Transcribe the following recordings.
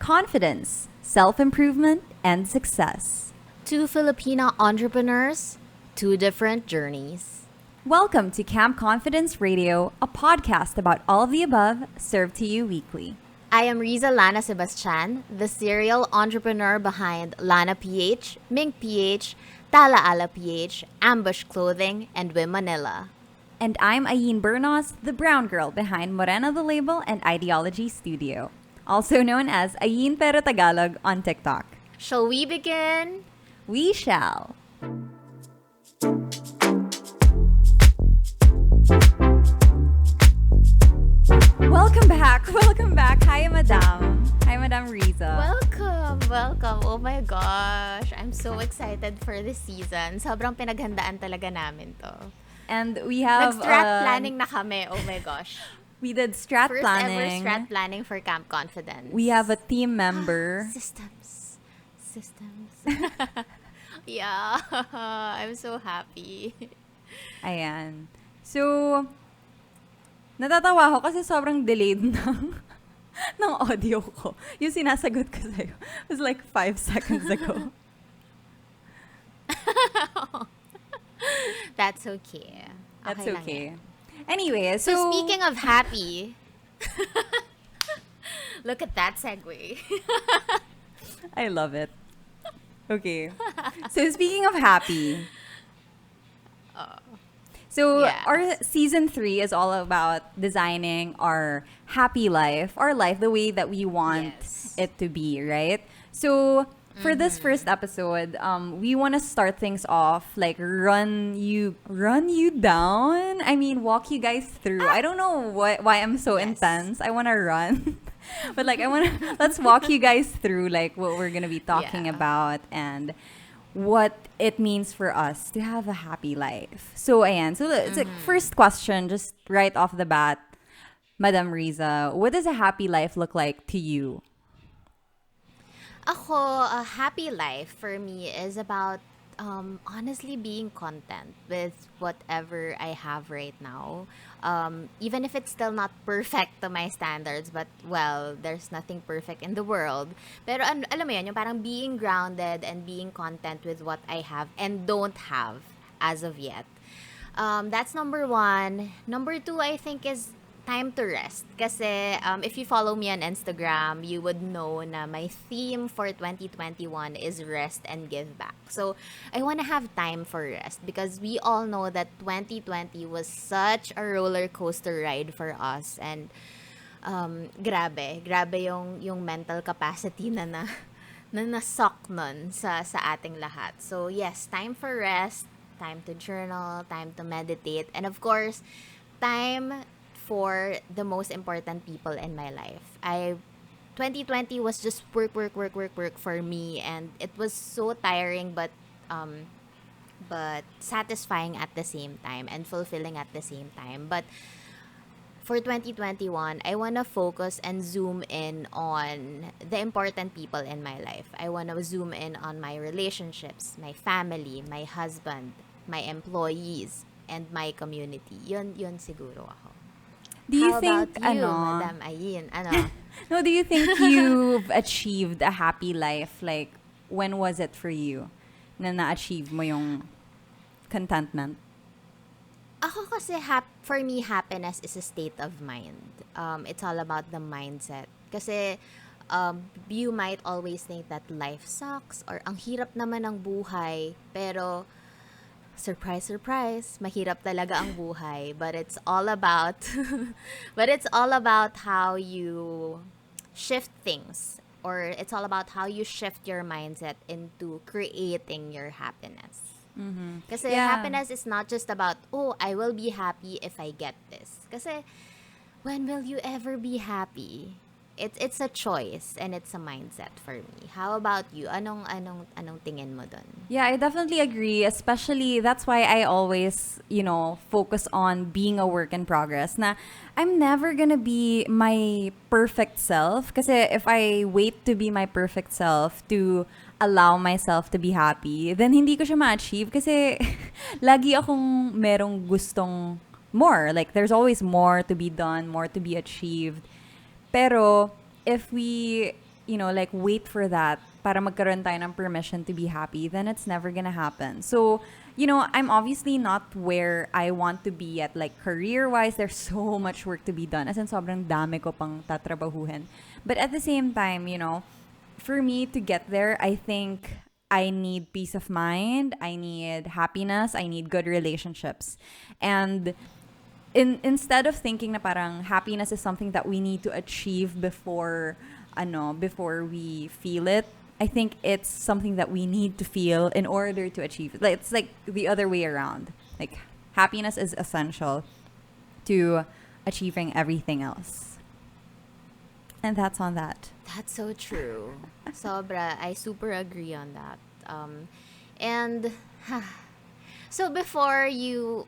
confidence, self-improvement, and success. Two Filipino entrepreneurs, two different journeys. Welcome to Camp Confidence Radio, a podcast about all of the above served to you weekly. I am Rizza LANA-SEBASTIAN, the serial entrepreneur behind LANA.ph, mink.ph, Tala.ph, Ambush Clothing, and Wim Manila. And I'm Bernos, the brown girl behind Morena the Label and Ideology Studio, also known as Ayin Pero Tagalog on TikTok. Shall we begin? We shall. Welcome back. Hi, Madam. Hi, Madam Rizza. Welcome. Oh my gosh, I'm so excited for this season. Sobrang pinaghandaan talaga namin to. And we have... Nag-strat planning na kami, oh my gosh. We did strat First planning. ever strat planning for Camp Confidence. We have a team member. Systems. Yeah, I'm so happy. Ayan. So, natatawa ako kasi sobrang delayed ng audio ko. Yung sinasagot ko sa'yo was like 5 seconds ago. That's okay. That's lang okay. yan. Anyway, So speaking of happy, look at that segue. I love it. Okay. So speaking of happy, Yes. our season 3 is all about designing our happy life, our life the way that we want it to be, right? So for this first episode, we want to start things off like run you down. I mean, walk you guys through. I don't know why I'm so intense. I want to run. But like let's walk you guys through like what we're going to be talking about and what it means for us to have a happy life. So ayan, it's like first question just right off the bat. Madam Rizza, what does a happy life look like to you? Ako, a happy life for me is about honestly being content with whatever I have right now. Even if it's still not perfect to my standards, but well, there's nothing perfect in the world. Pero alam mo yun, yung parang being grounded and being content with what I have and don't have as of yet. That's number 1. Number 2, I think, is time to rest. Kasi if you follow me on Instagram, you would know na my theme for 2021 is rest and give back. So, I want to have time for rest because we all know that 2020 was such a roller coaster ride for us and grabe yung mental capacity na nasok nun sa ating lahat. So, yes, time for rest, time to journal, time to meditate, and of course, time for the most important people in my life. 2020 was just work for me, and it was so tiring but satisfying at the same time and fulfilling at the same time. But for 2021, I want to focus and zoom in on the important people in my life. I want to zoom in on my relationships, my family, my husband, my employees, and my community. Yun siguro ako. Do you How think about you, Madam Ayin? No, do you think you've achieved a happy life? Like, when was it for you na-achieve mo yung contentment? Ako kasi, for me, happiness is a state of mind. It's all about the mindset. Kasi, you might always think that life sucks or ang hirap naman ng buhay. Pero, surprise, mahirap talaga ang buhay. But it's all about how you shift things, or it's all about how you shift your mindset into creating your happiness. Kasi happiness is not just about, oh, I will be happy if I get this. Kasi when will you ever be happy? It's a choice and it's a mindset for me. How about you? Anong tingin mo dun? Yeah, I definitely agree. Especially, that's why I always, focus on being a work in progress. Na I'm never gonna be my perfect self. Kasi if I wait to be my perfect self to allow myself to be happy, then hindi ko siya ma-achieve. Kasi lagi akong merong gustong more. Like, there's always more to be done, more to be achieved. Pero, if we, like wait for that para magkaroon tayo ng permission to be happy, then it's never gonna happen. So, I'm obviously not where I want to be at, like career-wise. There's so much work to be done. As in, sobrang dami ko pang tatrabahuhin. But at the same time, for me to get there, I think I need peace of mind, I need happiness, I need good relationships. And instead of thinking na parang happiness is something that we need to achieve before we feel it, I think it's something that we need to feel in order to achieve it. Like, it's like the other way around. Like, happiness is essential to achieving everything else. And that's on that. That's so true. Sobra, I super agree on that. And so before you,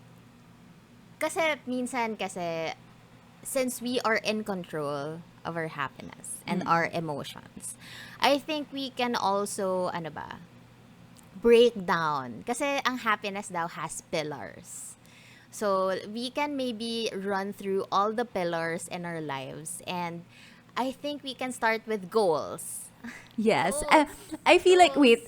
kasi minsan kasi since we are in control of our happiness and our emotions, I think we can also break down, kasi ang happiness daw has pillars. So we can maybe run through all the pillars in our lives, and I think we can start with goals. Yes. Goals. I feel like, Goals. wait,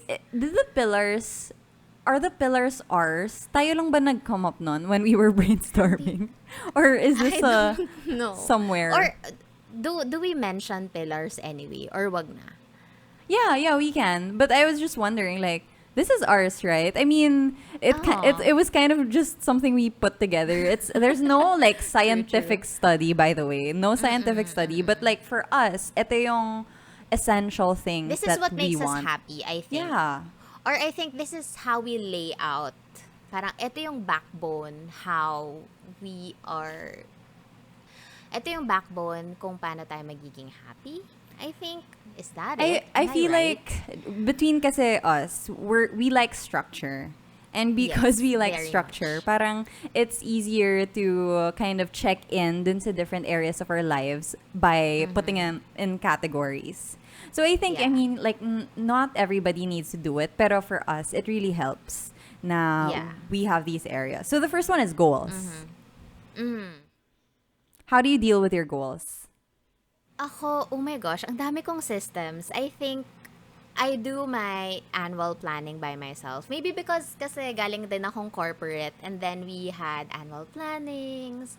are the pillars ours? Tayo lang ba nag-come up nun when we were brainstorming? Or is I this don't know. somewhere? Or do we mention pillars anyway, or wag na? Yeah, we can. But I was just wondering, like, this is ours, right? I mean, it was kind of just something we put together. There's no like scientific study, by the way, no scientific study. But like for us, ito yung essential things This is that what we makes us want. happy, I think. Yeah. Or I think this is how we lay out. Parang ito yung backbone how we are. Ito yung backbone kung paano tayo magiging happy. I think, is that it? I Am feel right? like between kasi us, we like structure. And because Yes, we like very structure, much. parang it's easier to kind of check in dun sa different areas of our lives by putting in categories. So I think, I Yeah. mean, like, not everybody needs to do it, pero for us, it really helps na Yeah. we have these areas. So the first one is goals. Mm. How do you deal with your goals? Ako, oh my gosh, ang dami kong systems. I think I do my annual planning by myself. Maybe because kasi galing din akong corporate, and then we had annual plannings,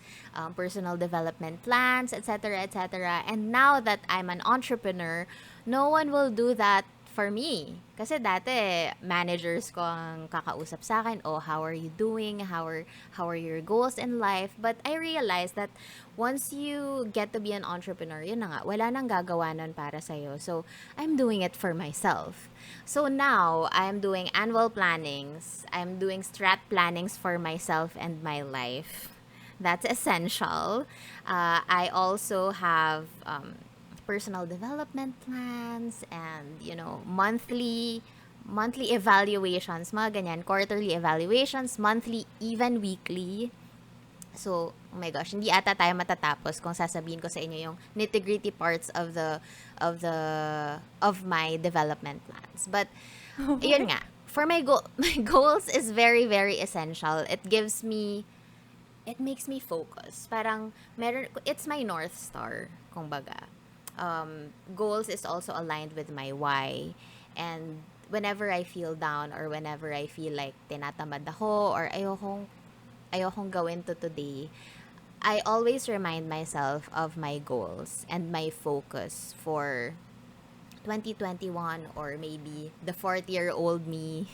personal development plans, etc., etc. And now that I'm an entrepreneur, no one will do that for me. Kasi dati, managers ko ang kakausap sa akin, oh, how are you doing? How are your goals in life? But I realized that once you get to be an entrepreneur, yun na nga, wala nang gagawa nun para sa'yo. So, I'm doing it for myself. So now, I'm doing annual plannings. I'm doing strat plannings for myself and my life. That's essential. I also have personal development plans and, monthly evaluations, mga ganyan, quarterly evaluations, monthly, even weekly. So, oh my gosh, hindi ata tayo matatapos kung sasabihin ko sa inyo yung nitty-gritty parts of my development plans. But yun nga, for my my goals is very, very essential. It makes me focus. Parang it's my North Star, kumbaga. Goals is also aligned with my why, and whenever I feel down or whenever I feel like tinatamad ako or ayokong gawin to today, I always remind myself of my goals and my focus for 2021 or maybe the 40-year-old me.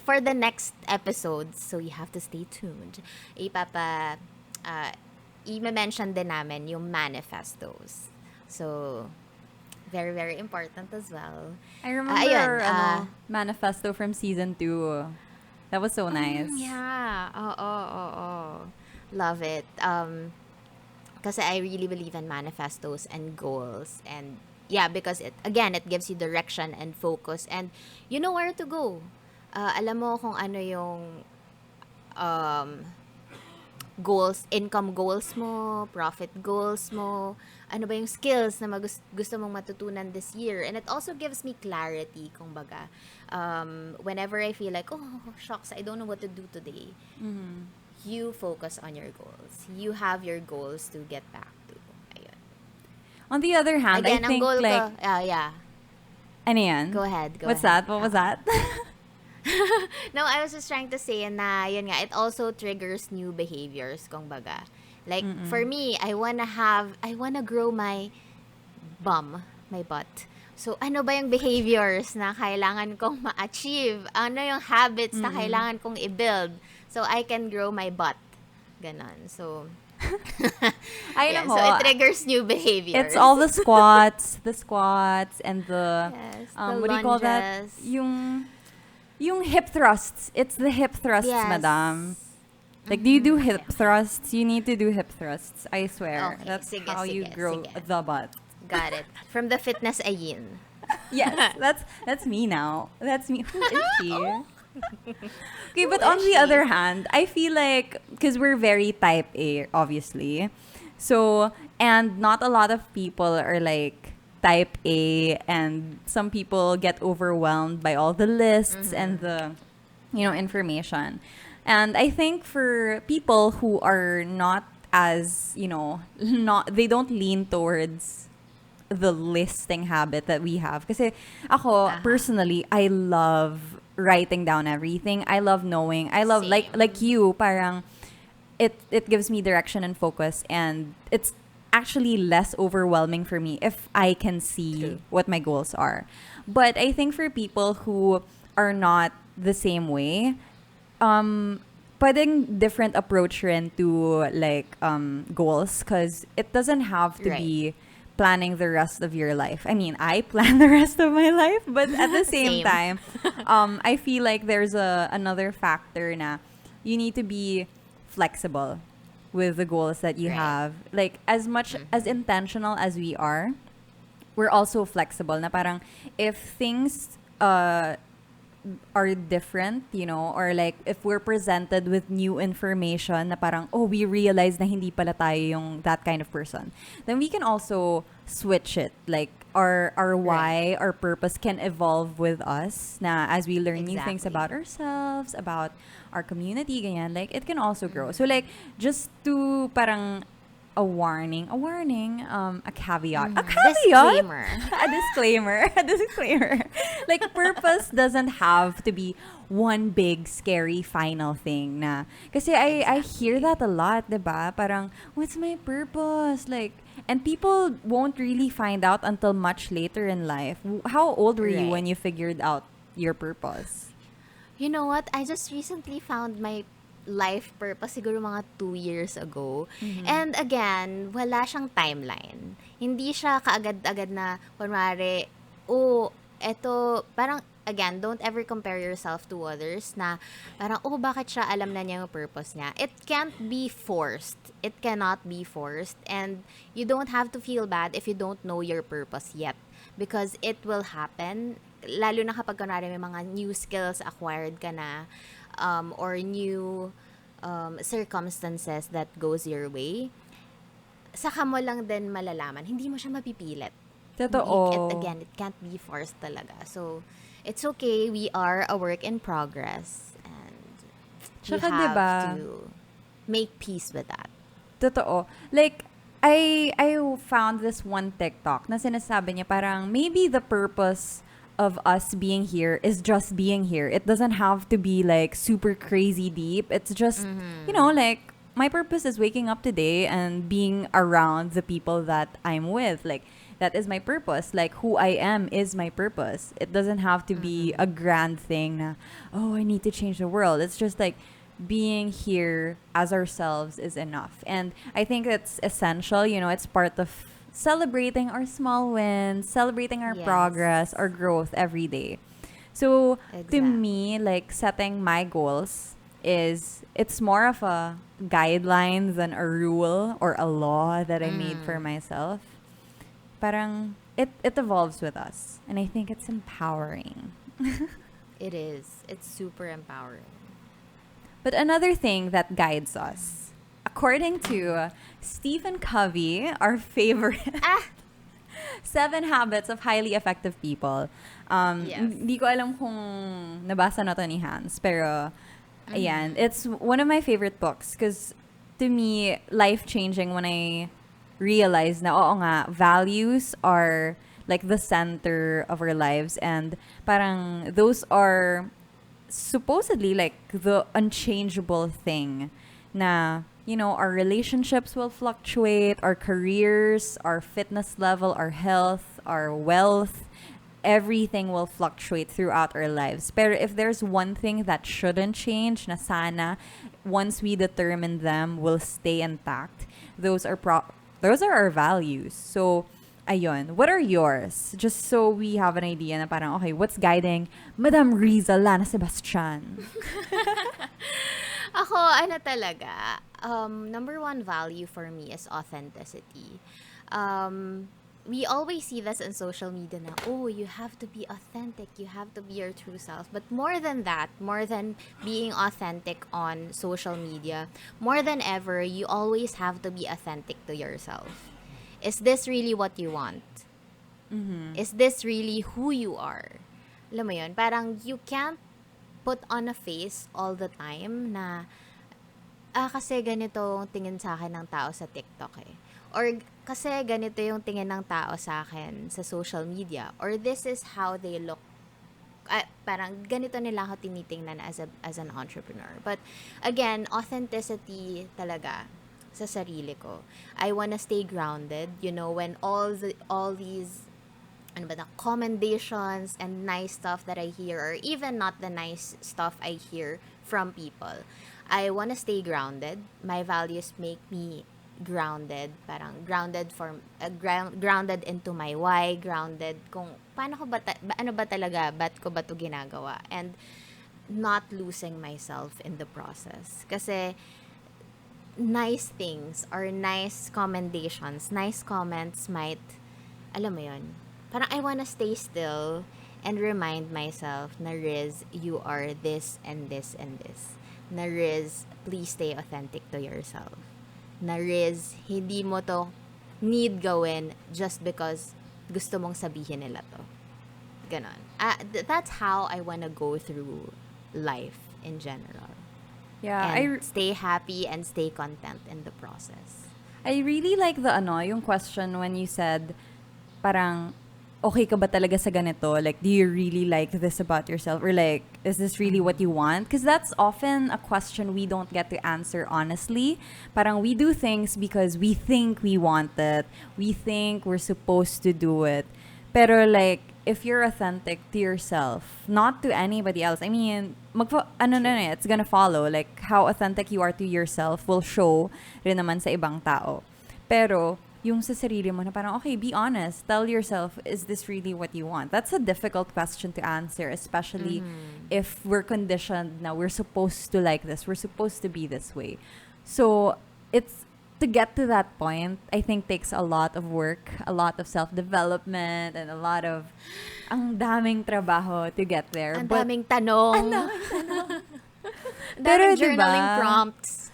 For the next episodes, so you have to stay tuned. I-mention din namin yung manifestos. So, very, very important as well. I remember our manifesto from season 2. That was so nice. Yeah. Oh. Love it. Kasi I really believe in manifestos and goals. And yeah, because it gives you direction and focus. And you know where to go. Alam mo kung ano yung goals, income goals mo, profit goals mo, ano ba yung skills na gusto mong matutunan this year. And it also gives me clarity, kumbaga. Whenever I feel like, oh, shucks, I don't know what to do today. Mm-hmm. You focus on your goals. You have your goals to get back to. Ayun. On the other hand, I Again, ang think goal like, ko, yeah. ano yan? Go ahead, go What's ahead. that? What was that? No, I was just trying to say na, yun nga, it also triggers new behaviors, kung baga. Like, for me, I wanna grow my my butt. So, ano ba yung behaviors na kailangan kong ma-achieve? Ano yung habits na kailangan kong i-build so I can grow my butt? Ganon. So, Ay, yeah, nako. so it triggers new behaviors. It's all the squats, and the, yes, what do you call that? lunges. Yung hip thrusts. It's the hip thrusts, Yes. madam. Like, do you do hip thrusts? You need to do hip thrusts. I swear. Okay, That's sige, how you sige, grow sige. the butt. Got it. From the fitness ayin. Yes, that's me now. That's me. Who is she? Okay, but on the other hand, I feel like, because we're very type A, obviously. So, and not a lot of people are like type A, and some people get overwhelmed by all the lists and the, information. And I think for people who are not as, they don't lean towards the listing habit that we have. Kasi ako, personally, I love writing down everything. I love knowing. I love, Same. like you, parang, it gives me direction and focus, and it's actually less overwhelming for me if I can see what my goals are. But I think for people who are not the same way, pwedeng different approach rin to like goals, because it doesn't have to be planning the rest of your life. I mean, I plan the rest of my life, but at the same Same. time, I feel like there's another factor na you need to be flexible with the goals that you Right. have. Like, as much as intentional as we are, we're also flexible na parang if things are different, or like if we're presented with new information na parang, oh, we realize na hindi pala tayo yung that kind of person, then we can also switch it. Like, our why, our purpose can evolve with us na as we learn new things Exactly. about ourselves, about our community, ganyan. Like, it can also grow. So, like, just to parang a warning, a caveat. A caveat? Disclaimer. A disclaimer. Like, purpose doesn't have to be one big, scary final thing na. Kasi I hear that a lot, diba? Parang, what's my purpose? Like, and people won't really find out until much later in life. How old were you Right. when you figured out your purpose? You know what? I just recently found my life purpose siguro mga 2 years ago. And again, wala siyang timeline. Hindi siya kaagad-agad na, kunwari, eto, parang, again, don't ever compare yourself to others na parang, bakit siya alam na niya yung purpose niya? It can't be forced. It cannot be forced. And you don't have to feel bad if you don't know your purpose yet. Because it will happen. Lalo na kapag kunwari may mga new skills acquired ka na, or new circumstances that goes your way, saka mo lang din malalaman. Hindi mo siya mapipilit. Totoo. Again, it can't be forced talaga. So, it's okay. We are a work in progress. And you Tsaka, have diba, to make peace with that. Totoo. Like, I found this one TikTok na sinasabi niya parang maybe the purpose of us being here is just being here. It doesn't have to be like super crazy deep. It's just, like, my purpose is waking up today and being around the people that I'm with. Like, that is my purpose. Like, who I am is my purpose. It doesn't have to be a grand thing na, I need to change the world. It's just like being here as ourselves is enough. And I think it's essential. It's part of celebrating our small wins, celebrating our Yes. progress, our growth every day. So, to Exactly. me, like, setting my goals it's more of a guideline than a rule or a law that I made for myself. Parang, it evolves with us. And I think it's empowering. It is. It's super empowering. But another thing that guides us, according to Stephen Covey, our favorite 7 Habits of Highly Effective People. Yes. Hindi ko alam kung nabasa na to ni Hans, pero ayan, it's one of my favorite books because to me, life-changing when I realize na, oo nga, values are like the center of our lives, and parang those are supposedly like the unchangeable thing na, you know, our relationships will fluctuate, our careers, our fitness level, our health, our wealth, everything will fluctuate throughout our lives. Pero if there's one thing that shouldn't change, na sana, once we determine them, will stay intact, those are our values. So, ayun. What are yours? Just so we have an idea na parang, okay, what's guiding Madam Rizza, LANA-SEBASTIAN? Ako, ano talaga, number one value for me is authenticity. We always see this in social media na, oh, you have to be authentic, you have to be your true self. But more than that, more than being authentic on social media, more than ever, you always have to be authentic to yourself. Is this really what you want? Is this really who you are? Alam mo yun, parang you can't put on a face all the time na, kasi ganito yung tingin sa akin ng tao sa TikTok eh. Or kasi ganito yung tingin ng tao sa akin sa social media. Or this is how they look. Parang ganito nila ako tinitingnan as an entrepreneur. But again, authenticity talaga sa sarili ko. I wanna stay grounded, you know, when all these ano ba, the commendations and nice stuff that I hear, or even not the nice stuff I hear from people, I wanna stay grounded. My values make me grounded, parang grounded grounded into my why, grounded kung paano ko ba ano ba talaga, ba't ko ba to ginagawa, and not losing myself in the process. Kasi nice things or nice commendations, nice comments might, alam mo yun, parang I wanna stay still and remind myself na Riz, you are this and this and this. Na Riz, please stay authentic to yourself. Na Riz, hindi mo to need gawin just because gusto mong sabihin nila to. Ganon. That's how I wanna go through life in general. Yeah, And stay happy and stay content in the process. I really like yung question when you said, parang, okay ka ba talaga sa ganito? Like, do you really like this about yourself? Or like, is this really what you want? Because that's often a question we don't get to answer honestly. Parang we do things because we think we want it. We think we're supposed to do it. Pero like, if you're authentic to yourself, not to anybody else, I mean, it's gonna follow. Like, how authentic you are to yourself will show rin naman sa ibang tao. Pero, yung sa sarili mo na parang, okay, be honest. Tell yourself, is this really what you want? That's a difficult question to answer, especially if we're conditioned na we're supposed to like this. We're supposed to be this way. So, it's, to get to that point, I think takes a lot of work, a lot of self-development, and a lot of, ang daming trabaho to get there. Ang daming tanong. Ang daming tanong. Ang Pero daming journaling diba, prompts.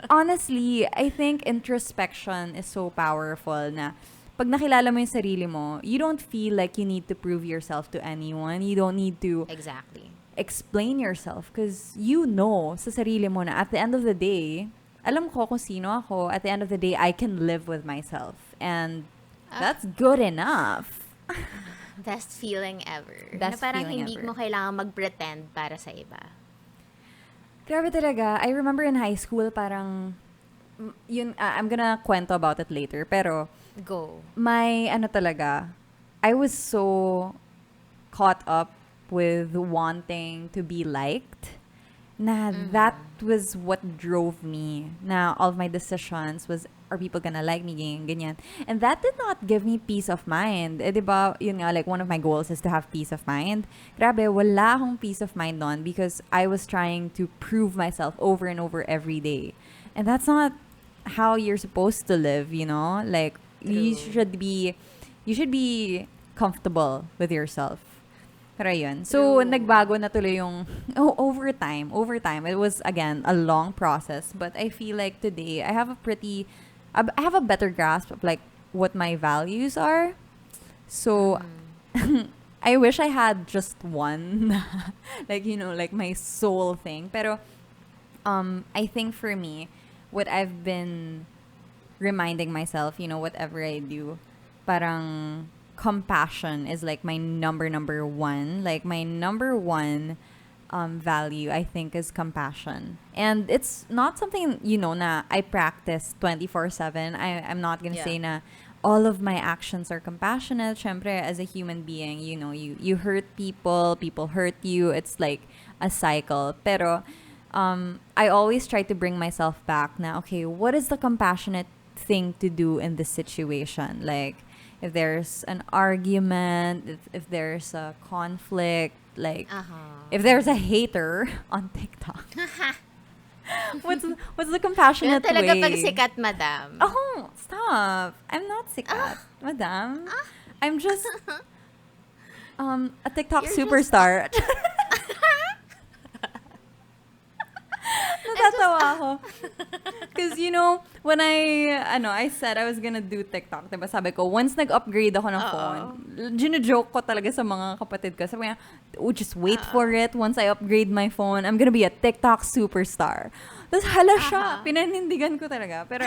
honestly, I think introspection is so powerful na pag nakilala mo yung sarili mo, you don't feel like you need to prove yourself to anyone. You don't need to Exactly. explain yourself because you know sa sarili mo na at the end of the day, alam ko kung sino ako. At the end of the day, I can live with myself. And that's good enough. Best feeling ever. Best na parang feeling hindi ever. mo kailangan mag-pretend para sa iba. Grabe talaga. I remember in high school, parang, yun, I'm gonna kwento about it later. Pero, Go. I was so caught up with wanting to be liked na that was what drove me. Na all of my decisions was, are people gonna like me, ganyan. And that did not give me peace of mind. Eh, diba, yun nga, like, one of my goals is to have peace of mind. Grabe, wala akong peace of mind on because I was trying to prove myself over and over every day. And that's not how you're supposed to live, you know? Like, you should be comfortable with yourself. Pero yun. So, nagbago na tuloy yung, over time. It was, again, a long process. But I feel like today, I have a better grasp of, like, what my values are. So, I wish I had just one. Like, you know, like, my soul thing. Pero, I think for me, what I've been reminding myself, whatever I do, parang compassion is like my number one. Like my number one value, I think, is compassion. And it's not something, na I practice 24/7. I'm not gonna Yeah. say na all of my actions are compassionate. Syempre, as a human being, you hurt people, people hurt you. It's like a cycle. Pero I always try to bring myself back na, okay, what is the compassionate thing to do in this situation? Like, if there's an argument, if there's a conflict, like, if there's a hater on TikTok, what's the Yun compassionate talaga way? pag sikat, madam. Oh, stop. I'm not sikat, madam. I'm just a TikTok You're just- superstar. Natatawa ako. Because, when I said I was gonna do TikTok, diba, sabi ko, once nag-upgrade ako ng phone, gino-joke ko talaga sa mga kapatid ko. Sabi niya, oh, just wait for it. Once I upgrade my phone, I'm gonna be a TikTok superstar. Tapos hala siya. Pinanindigan ko talaga. Pero,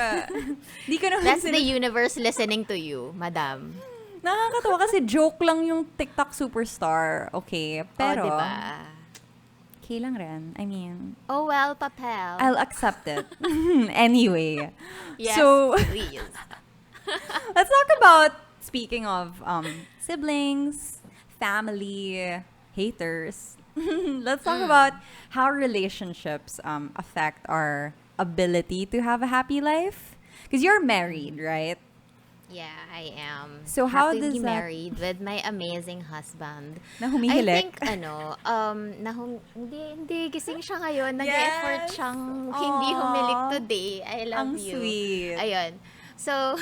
di ko naman That's the universe listening to you, madam. Nakakatawa kasi joke lang yung TikTok superstar. Okay. Pero, diba? okay lang rin. I mean, Oh, well, papel. I'll accept it. Anyway. Yes, So, please. let's talk about, speaking of siblings, family, haters. Let's talk about how relationships affect our ability to have a happy life. Because you're married, right? Yeah, I am. So how happily does that- married with my amazing husband. Na I humihilik. think, hindi gising siya ngayon. Nag-effort Yes! siyang hindi humilik today. I love Ang you. sweet. Ayun. So,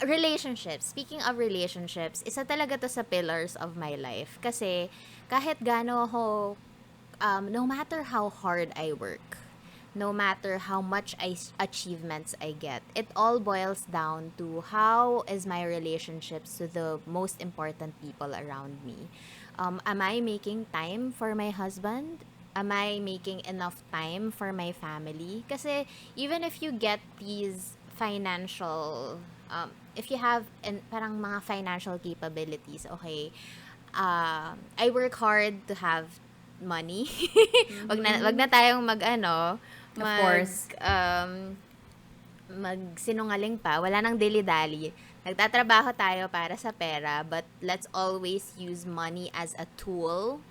relationships. Speaking of relationships, isa talaga to sa pillars of my life. Kasi, kahit gaano ako, no matter how hard I work, no matter how much achievements I get, it all boils down to how is my relationships to the most important people around me. Am I making time for my husband? Am I making enough time for my family? Kasi even if you get these financial, if you have parang mga financial capabilities, okay, I work hard to have money. Wag na tayong Of course. Magsinungaling pa. Wala nang dilly-dally. Nagtatrabaho tayo para sa pera, but let's always use money as a tool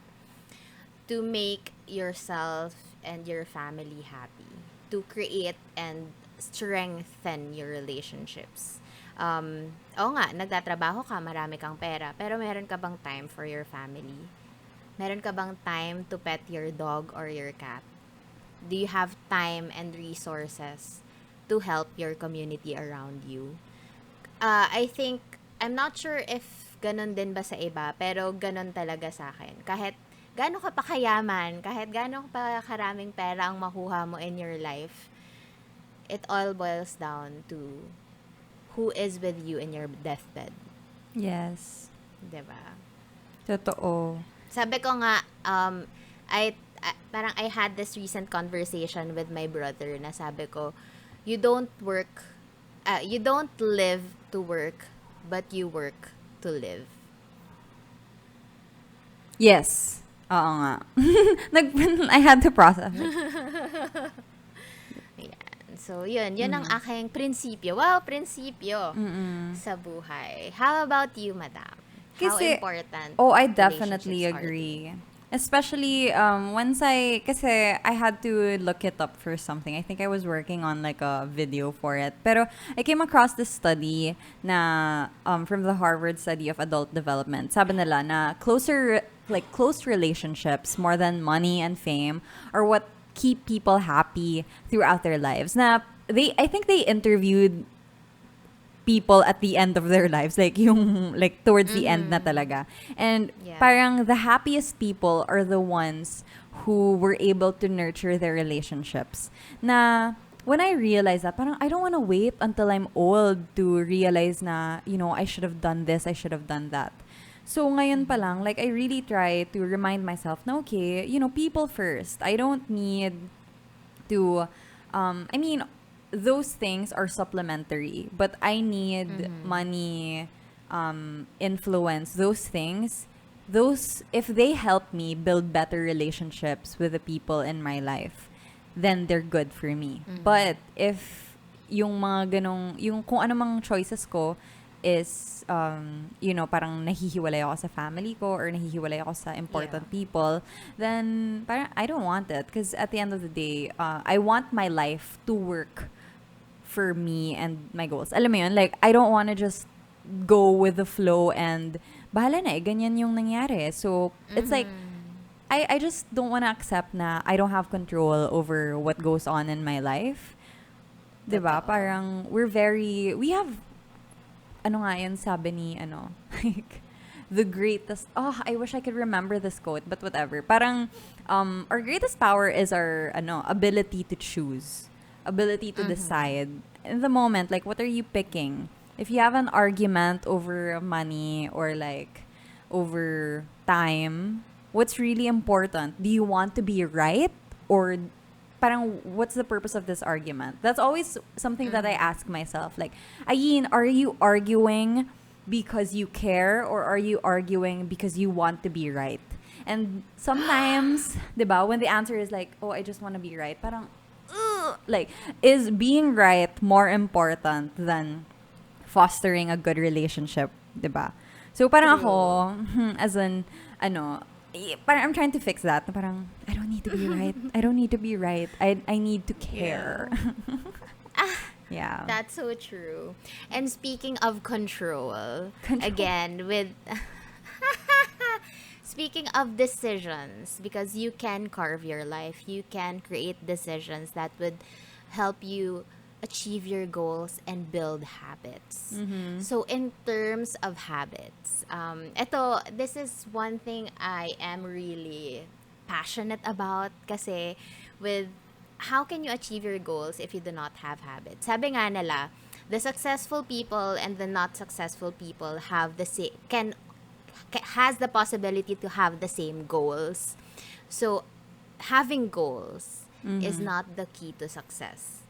to make yourself and your family happy. To create and strengthen your relationships. Oo nga, nagtatrabaho ka, marami kang pera, pero meron ka bang time for your family? Meron ka bang time to pet your dog or your cat? Do you have time and resources to help your community around you? I think, I'm not sure if ganun din ba sa iba, pero ganun talaga sa akin. Kahit gaano ka pa kayaman, kahit gaano pa karaming pera ang makuha mo in your life, it all boils down to who is with you in your deathbed. Yes. Diba? Totoo. Sabi ko nga, parang I had this recent conversation with my brother na sabi ko, you don't live to work, but you work to live. Yes. Oo nga. I had to process it. Ayan. So, yun ang aking prinsipyo. Wow, prinsipyo sa buhay. How about you, madam? How Kasi- important Oh, I definitely relationships are to agree. you? Especially kasi I had to look it up for something. I think I was working on like a video for it. Pero I came across this study na from the Harvard Study of Adult Development. Sabi nila na close relationships more than money and fame are what keep people happy throughout their lives. Na I think they interviewed people at the end of their lives, like towards the end na talaga. And Yeah. parang the happiest people are the ones who were able to nurture their relationships. Na when I realized that, parang I don't want to wait until I'm old to realize na, I should have done this, I should have done that. So ngayon pa lang, like I really try to remind myself na okay, people first. I don't need to those things are supplementary, but I need money, influence, those things. Those, if they help me build better relationships with the people in my life, then they're good for me. But if yung mga ganong, yung kung ano mang choices ko is, parang nahihiwalay ako sa family ko or nahihiwalay ako sa important people, then parang I don't want it. Because at the end of the day, I want my life to work for me and my goals. Alam mo yun? Like, I don't want to just go with the flow and bahala na, ganyan yung nangyari. So, it's like, I just don't want to accept na I don't have control over what goes on in my life. Diba? Parang, we have, ano nga yun, sabi ni, like, the greatest, I wish I could remember this quote, but whatever. Parang, our greatest power is our, ability to choose. Ability to decide. In the moment, like, what are you picking? If you have an argument over money or, like, over time, what's really important? Do you want to be right? Or parang, what's the purpose of this argument? That's always something that I ask myself. Like, Ayin, are you arguing because you care or are you arguing because you want to be right? And sometimes, diba, when the answer is like, I just want to be right, parang, like, is being right more important than fostering a good relationship, diba? So, parang ako, as an, parang I'm trying to fix that. Parang, I don't need to be right. I don't need to be right. I need to care. Yeah. That's so true. And speaking of control. Again, with... Speaking of decisions, because you can carve your life, you can create decisions that would help you achieve your goals and build habits. So in terms of habits, this is one thing I am really passionate about kasi with how can you achieve your goals if you do not have habits? Sabi nga nila, the successful people and the not successful people have the same has the possibility to have the same goals. So having goals is not the key to success.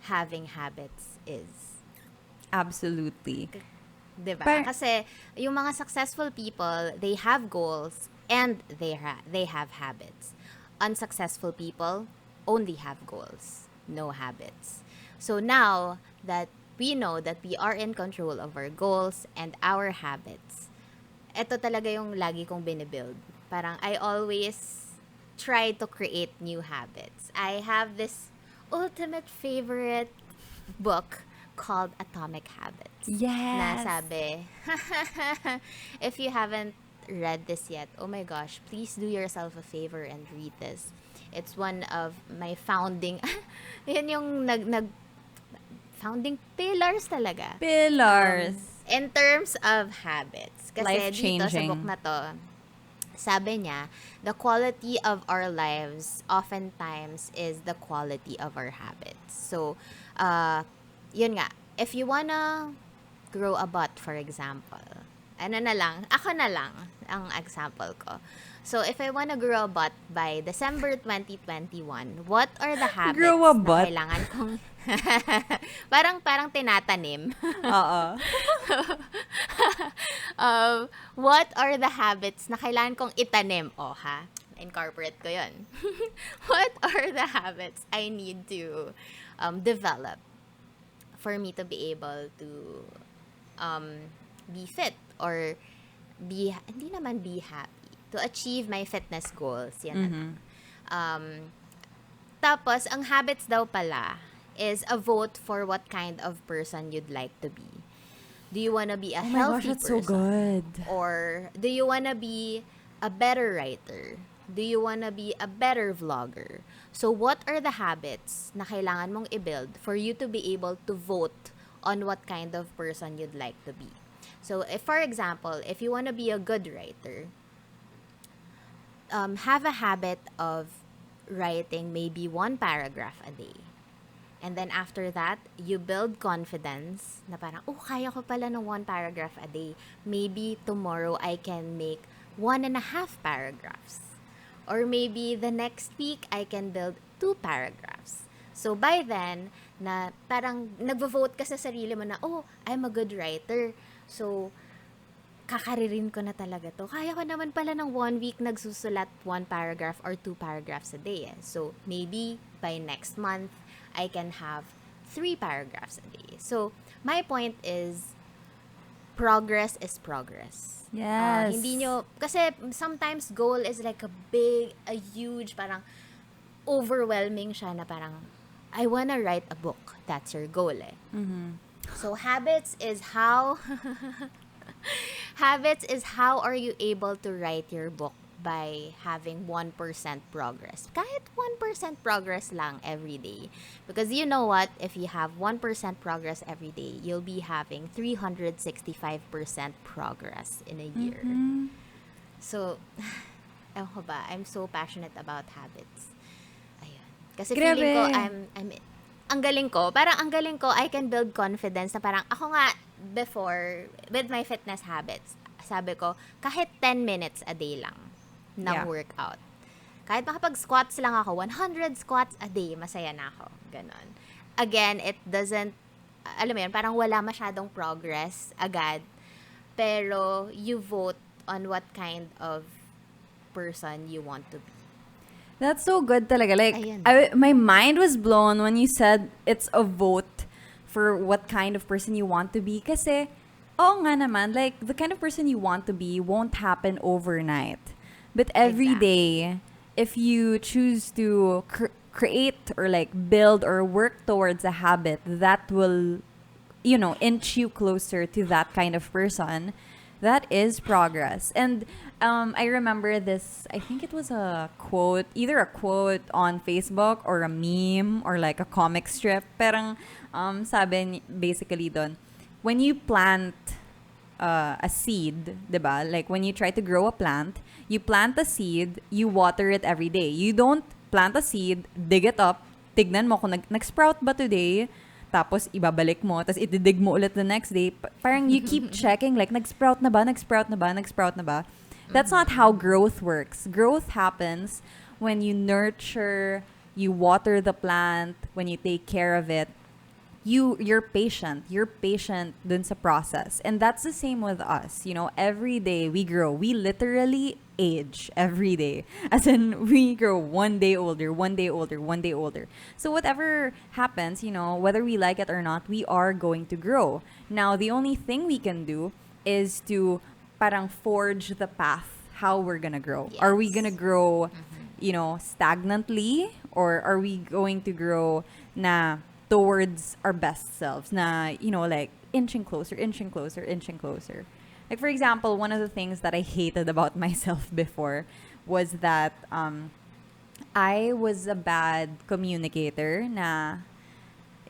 Having habits is. Absolutely. Diba? Kasi yung mga successful people, they have goals and they have habits. Unsuccessful people only have goals, no habits. So now that we know that we are in control of our goals and our habits, ito talaga yung lagi kong binibuild. Parang I always try to create new habits. I have this ultimate favorite book called Atomic Habits. Yes. Na sabi, if you haven't read this yet, oh my gosh, please do yourself a favor and read this. It's one of my founding, yan yung founding pillars talaga. Pillars. In terms of habits. Kasi Life-changing. dito sa book na to, sabi niya, the quality of our lives oftentimes is the quality of our habits. So, yun nga, if you wanna grow a butt, for example, ako na lang ang example ko. So, if I wanna grow a butt by December 2021, what are the habits Grow a na butt? kailangan kong... parang tinatanim. Oo. What are the habits na kailangan kong itanim? Incorporate ko yun. What are the habits I need to develop for me to be able to be fit or hindi naman be happy, to achieve my fitness goals. Yan. Tapos, ang habits daw pala is a vote for what kind of person you'd like to be. Do you want to be a healthy that's person? so good. Or do you want to be a better writer? Do you want to be a better vlogger? So what are the habits na kailangan mong i-build for you to be able to vote on what kind of person you'd like to be? So if, for example, if you want to be a good writer, have a habit of writing maybe 1 paragraph a day. And then after that, you build confidence na parang, kaya ko pala ng 1 paragraph a day. Maybe tomorrow I can make 1.5 paragraphs. Or maybe the next week I can build 2 paragraphs. So by then, na parang nagvo-vote ka sa sarili mo na, oh, I'm a good writer. So, kakaririn ko na talaga to. Kaya ko naman pala ng 1 week nagsusulat 1 paragraph or 2 paragraphs a day. So, maybe by next month, I can have 3 paragraphs a day. So, my point is, progress is progress. Yes. Hindi nyo, kasi sometimes goal is like a huge, parang overwhelming siya na parang, I wanna write a book. That's your goal eh. So habits is how are you able to write your book by having 1% progress. Kahit 1% progress lang every day. Because you know what? If you have 1% progress every day, you'll be having 365% progress in a year. So, ewan ko ba, I'm so passionate about habits. Ayun. Kasi feeling ko, ang galing ko, I can build confidence na parang, ako nga, before, with my fitness habits, sabi ko, kahit 10 minutes a day lang na workout. Kahit makapag-squats lang ako, 100 squats a day, masaya na ako. Ganon. Again, it doesn't, alam mo yun, parang wala masyadong progress agad. Pero, you vote on what kind of person you want to be. That's so good talaga. Like, my mind was blown when you said it's a vote for what kind of person you want to be. Kasi, oo nga naman, like, the kind of person you want to be won't happen overnight. But every day, if you choose to create or like build or work towards a habit that will, inch you closer to that kind of person, that is progress. And I remember this, I think it was a quote, either a quote on Facebook or a meme or like a comic strip. Parang sabi basically doon, when you plant a seed, diba? Like when you try to grow a plant, you plant a seed, you water it every day. You don't plant a seed, dig it up, tignan mo kung nag-sprout ba today, tapos ibabalik mo, tapos itidig mo ulit the next day. Parang you keep checking, like nag-sprout na ba, nag-sprout na ba, nag-sprout na ba. That's not how growth works. Growth happens when you nurture, you water the plant, when you take care of it. You're patient dun sa process. And that's the same with us. Every day we grow. We literally age every day. As in, we grow one day older, one day older, one day older. So whatever happens, whether we like it or not, we are going to grow. Now, the only thing we can do is to parang forge the path how we're gonna grow. Yes. Are we gonna grow, stagnantly? Or are we going to grow na towards our best selves, na, like inching closer, inching closer, inching closer. Like, for example, one of the things that I hated about myself before was that I was a bad communicator na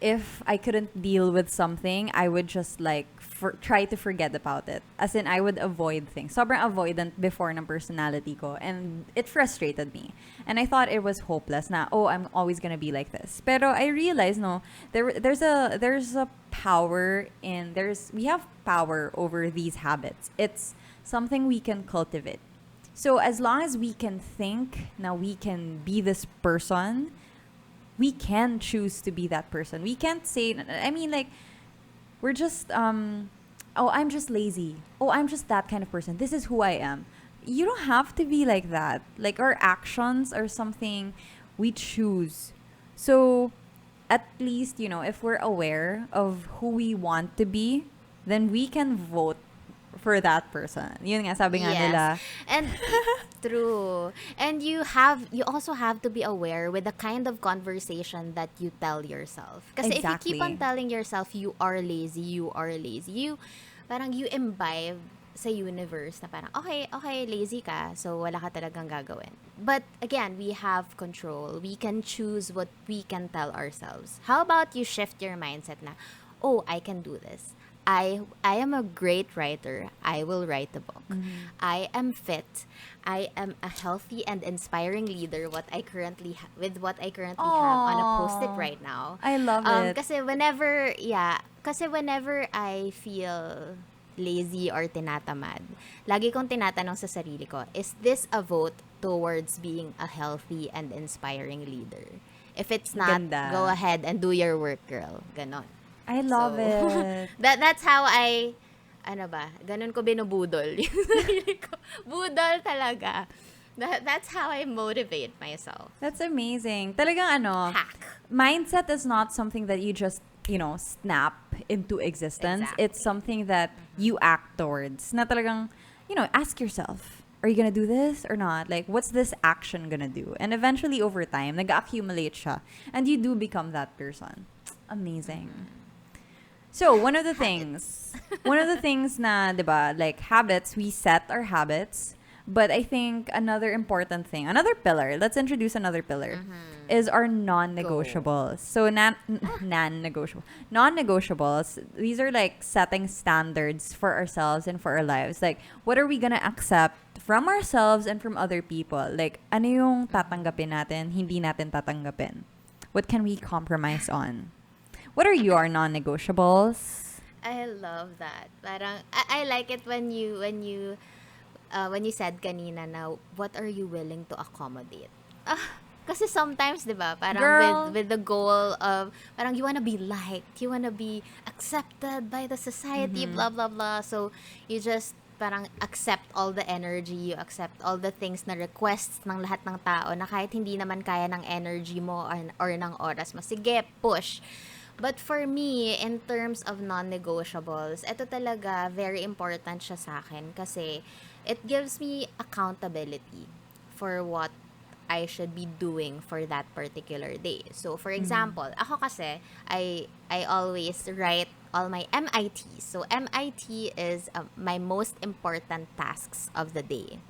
if I couldn't deal with something, I would just like try to forget about it. As in, I would avoid things. Sobrang avoidant before ng personality ko. And it frustrated me. And I thought it was hopeless na, I'm always gonna be like this. Pero I realized, no, there's a power we have power over these habits. It's something we can cultivate. So as long as we can think, now we can be this person, we can choose to be that person. We can't say, we're just, I'm just lazy. I'm just that kind of person. This is who I am. You don't have to be like that. Like, our actions are something we choose. So, at least, if we're aware of who we want to be, then we can vote for that person. Yun nga, sabi nga nila. And true. And you also have to be aware with the kind of conversation that you tell yourself. Kasi if you keep on telling yourself you are lazy, you parang you imbibe sa universe na parang, okay, lazy ka, so wala ka talagang gagawin. But again, we have control. We can choose what we can tell ourselves. How about you shift your mindset na, I can do this. I am a great writer. I will write a book. Mm-hmm. I am fit. I am a healthy and inspiring leader. With what I currently have on a post-it right now. I love it. Kasi whenever I feel lazy or tinatamad, lagi kong tinatanong sa sarili ko, is this a vote towards being a healthy and inspiring leader? If it's not, Ganda. go ahead and do your work, girl. Ganon. I love it. That's how I, ano ba, ganun ko binubudol. Yung sarili ko. Budol talaga. That's how I motivate myself. That's amazing. Talagang Hack. mindset is not something that you just, snap into existence. Exactly. It's something that you act towards. Na talagang, ask yourself, are you gonna do this or not? Like, what's this action gonna do? And eventually, over time, nag-accumulate siya. And you do become that person. Amazing. So, one of the things na, diba, like habits, we set our habits. But I think another important thing, another pillar, let's introduce another pillar, is our non-negotiables. So, non-negotiable. Non-negotiables, these are like setting standards for ourselves and for our lives. Like, what are we gonna accept from ourselves and from other people? Like, ano yung tatanggapin natin, hindi natin tatanggapin? What can we compromise on? What are your non-negotiables? I love that. Parang, I like it when you said kanina na, what are you willing to accommodate? Kasi sometimes, di ba, parang Girl. with the goal of, parang you wanna be liked, you wanna be accepted by the society, blah, blah, blah. So, you just parang accept all the energy, you accept all the things na requests ng lahat ng tao na kahit hindi naman kaya ng energy mo or ng oras mo. Sige, push. But for me, in terms of non-negotiables, ito talaga, very important siya sa akin kasi it gives me accountability for what I should be doing for that particular day. So, for example, ako kasi, I always write all my MITs. So, MIT is my most important tasks of the day.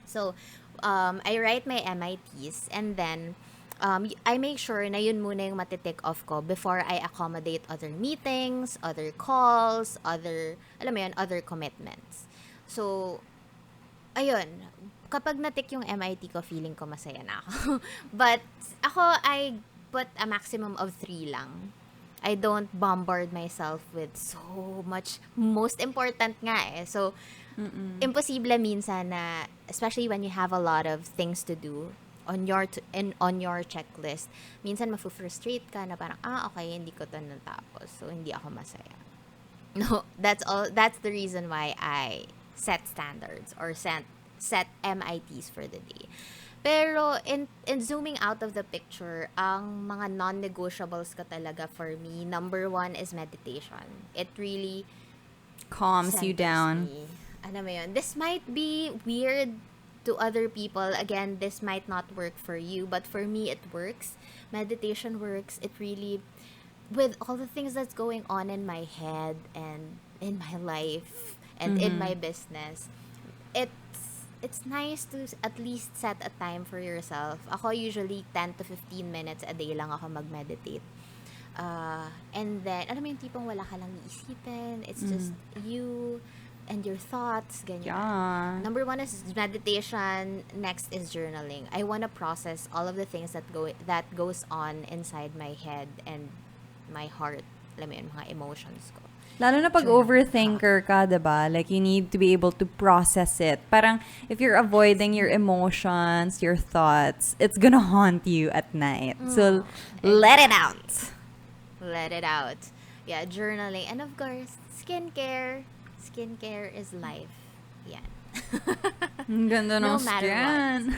So, I write my MITs and then I make sure na yun muna yung matitake off ko before I accommodate other meetings, other calls, other commitments. So, ayun, kapag natik yung MIT ko, feeling ko masaya na ako. But, I put a maximum of 3 lang. I don't bombard myself with so much. Most important nga eh. So, imposible minsan na, especially when you have a lot of things to do on your checklist, minsan mafu-frustrate ka na parang, okay, hindi ko to natapos. So, hindi ako masaya. No, that's the reason why I set standards or set MITs for the day. Pero in zooming out of the picture, ang mga non-negotiables ka talaga for me, number 1 is meditation. It really Calms you centers down. me. Alam mo yun, this might be weird to other people. Again, this might not work for you, but for me, it works. Meditation works. It really, with all the things that's going on in my head and in my life and in my business, it's nice to at least set a time for yourself. Ako usually 10 to 15 minutes a day lang ako mag-meditate. And then, alam mo yung tipong wala ka lang iisipin. It's just you and your thoughts, ganyan. Yeah. Number 1 is meditation. Next is journaling. I want to process all of the things that goes on inside my head and my heart. Alam mo yun, mga emotions ko. Lalo na pag overthinker ka, diba? Like, you need to be able to process it. Parang, if you're avoiding your emotions, your thoughts, it's gonna haunt you at night. So, let it out. Let it out. Yeah, journaling. And of course, skincare. Skincare is life. Yan. Ang ganda ng No matter skin.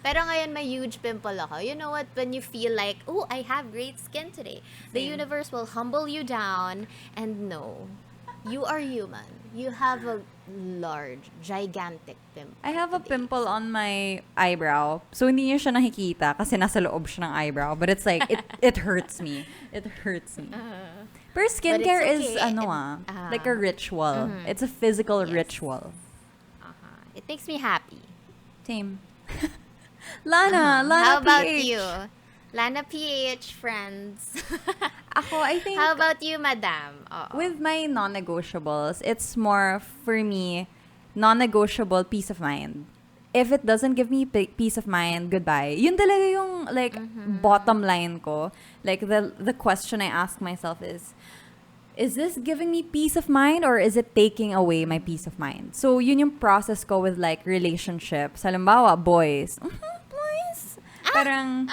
Pero ngayon may huge pimple ako. You know what? When you feel like, oh, I have great skin today, the universe will humble you down and no, you are human. You have a large, gigantic pimple. I have a pimple on my eyebrow. So, hindi niyo siya nakikita kasi nasa loob siya ng eyebrow. But it's like, it hurts me. It hurts me. Pero skincare But it's is, okay. like a ritual. It's a physical Yes. ritual. It makes me happy. Same. Lana, How about LANA-PH. you? LANA-PH, friends. Ako, I think, How about you, madam? with my non-negotiables, it's more, for me, non-negotiable peace of mind. If it doesn't give me peace of mind, goodbye. Yun talaga yung, like, bottom line ko. Like, the question I ask myself is this giving me peace of mind or is it taking away my peace of mind? So, yun yung process ko with, like, relationships. Halimbawa, boys. Boys. Parang,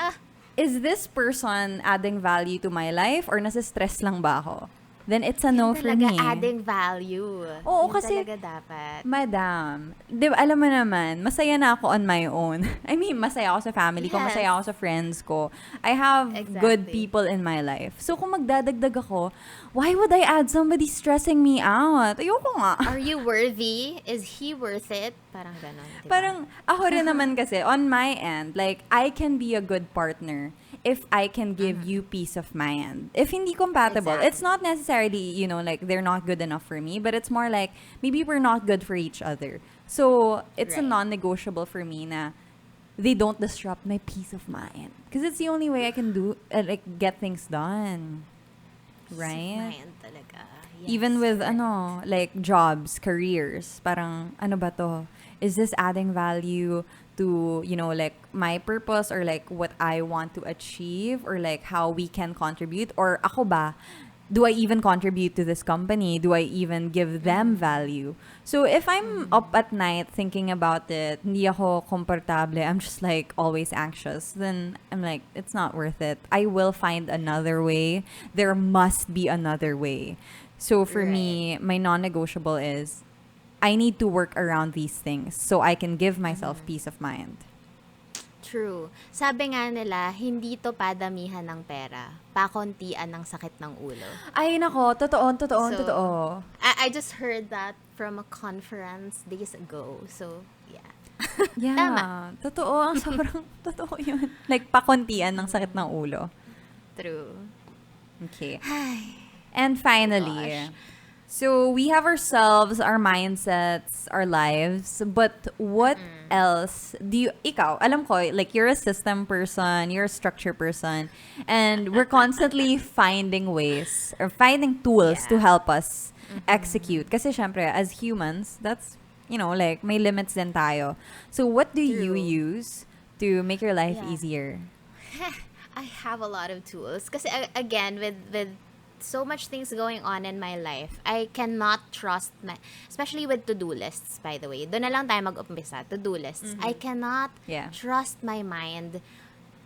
is this person adding value to my life or nasa-stress lang ba ako? Then it's a no Yun for talaga me. adding value. Oo, Yun kasi, talaga dapat. madam, di ba, alam mo naman, masaya na ako on my own. I mean, masaya ako sa family ko, masaya ako Yes. sa friends ko. I have good Exactly. people in my life. So, kung magdadagdag ako, why would I add somebody stressing me out? Ayoko nga. Are you worthy? Is he worth it? Parang ganon, di ba? Parang, ako rin naman kasi, on my end, like, I can be a good partner if I can give you peace of mind. If hindi compatible, it's Exactly. not necessarily, like, they're not good enough for me, but it's more like, maybe we're not good for each other. So, it's a Right. non-negotiable for me na they don't disrupt my peace of mind. Because it's the only way I can like, get things done. Peace of Right? mind talaga. Yes, Even with, correct. like, jobs, careers, parang, ano ba to? Is this adding value to, like, my purpose or, like, what I want to achieve or, like, how we can contribute? Or ako ba? Do I even contribute to this company? Do I even give them value? So, if I'm up at night thinking about it, hindi ako komportable, I'm just, like, always anxious, then I'm like, it's not worth it. I will find another way. There must be another way. So, for me, my non-negotiable is, I need to work around these things so I can give myself peace of mind. True. Sabi nga nila, hindi to padamihan ng pera, pakontian ng sakit ng ulo. Ay, nako, totoo. I just heard that from a conference days ago. So, yeah. Yeah, Tama. totoo. Ang sobrang totoo yun. Like, pakuntian ng sakit ng ulo. True. Okay. Ay, And finally, gosh. so we have ourselves, our mindsets, our lives, but what else do ikaw, alam ko, like, you're a system person, you're a structure person, and we're constantly finding ways or finding tools to Yeah. help us execute. Kasi syempre, as humans, that's, like, may limits din tayo. So what do you True. use to make your life Yeah. easier? I have a lot of tools. Kasi again, with so much things going on in my life, I cannot trust especially with to-do lists, by the way. Doon na lang tayo mag-umpisa, to-do lists. I cannot Yeah. trust my mind,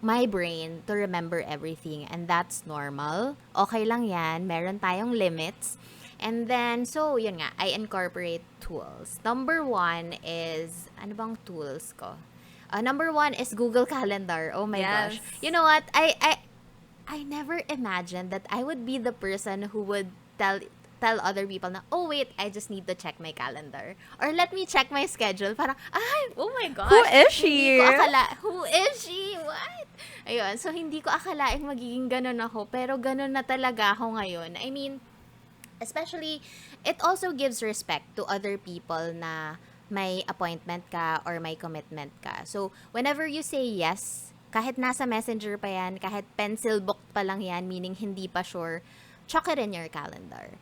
my brain to remember everything. And that's normal. Okay lang yan. Meron tayong limits. And then, so, yun nga, I incorporate tools. Number one is, ano bang tools ko? Number one is Google Calendar. Oh my Yes. gosh. You know what? I never imagined that I would be the person who would tell other people na, oh wait, I just need to check my calendar. Or let me check my schedule. Parang, ay, oh my gosh. Who is she? Who is she? What? Ayun, so hindi ko akalaing magiging ganun ako. Pero ganun na talaga ako ngayon. I mean, especially, it also gives respect to other people na may appointment ka or may commitment ka. So, whenever you say yes, kahit nasa messenger pa yan, kahit pencil booked pa lang yan, meaning hindi pa sure, chuck it in your calendar.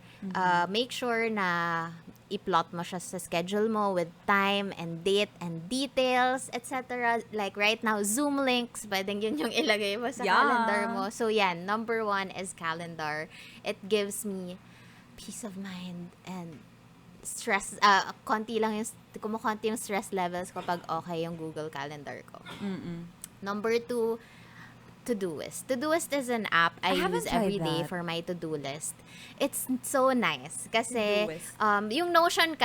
Make sure na i-plot mo siya sa schedule mo with time and date and details, etc. Like right now, Zoom links, pwedeng yun yung ilagay mo sa Yeah. calendar mo. So, yan, number one is calendar. It gives me peace of mind and stress, konti lang yung, kumukonti yung stress levels kapag okay yung Google Calendar ko. Number two, Todoist. Todoist is an app I haven't use every tried day that. for my to-do list. It's so nice kasi Todoist. yung Notion